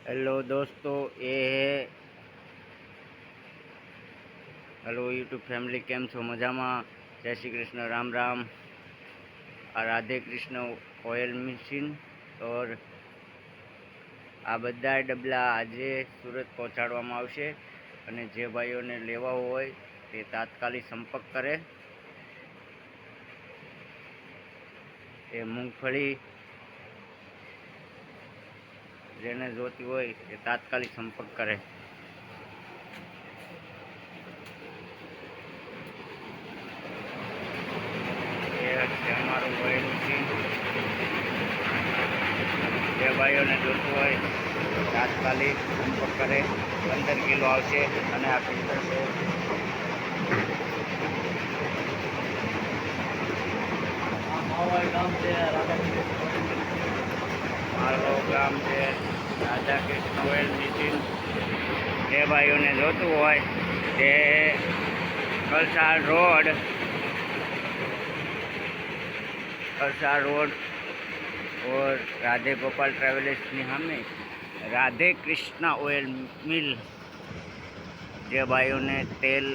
Hello दोस्तों, ये है हेलो यूट्यूब फैमिली। केम छो? मजामा? जय श्री कृष्ण, राम राम। आ राधे कृष्ण ऑयल मशीन और आ बधा डबला आजे सूरत पहोंचाडवामां आवशे अने जे भाईओने लेवा होय ते तात्कालिक संपर्क करे। ए मूंगफળી जेने जोती होय ते तात्कालिक संपर्क करे। हमारू ऑयल मशीन जे भाईओने जोतुं होय तात्कालिक संपर्क करे। 15 किलो आवशे अने आ फिल्टर छे। मारो गाम से राधा कृष्ण ऑयल मशीन जे भाईओने जोतुं होय ते कलसाड रोड और राधे गोपाल ट्रेवल्स सामे राधे कृष्णा ऑयल मिल। जे भाईओने तेल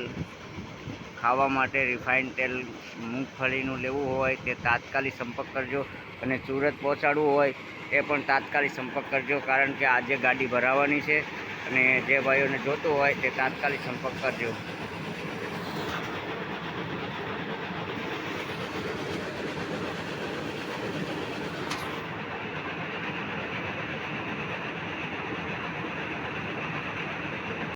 खावा माटे रिफाइंड तेल मूंगफळीनुं लेवुं होय ते तात्कालिक संपर्क करजो अने सूरत पहोंचाडવું होय એ પણ તાત્કાલિક સંપર્ક કરજો, કારણ કે આજે ગાડી ભરાવાની છે અને જે ભાઈઓને જોતું હોય તે તાત્કાલિક સંપર્ક કરજો।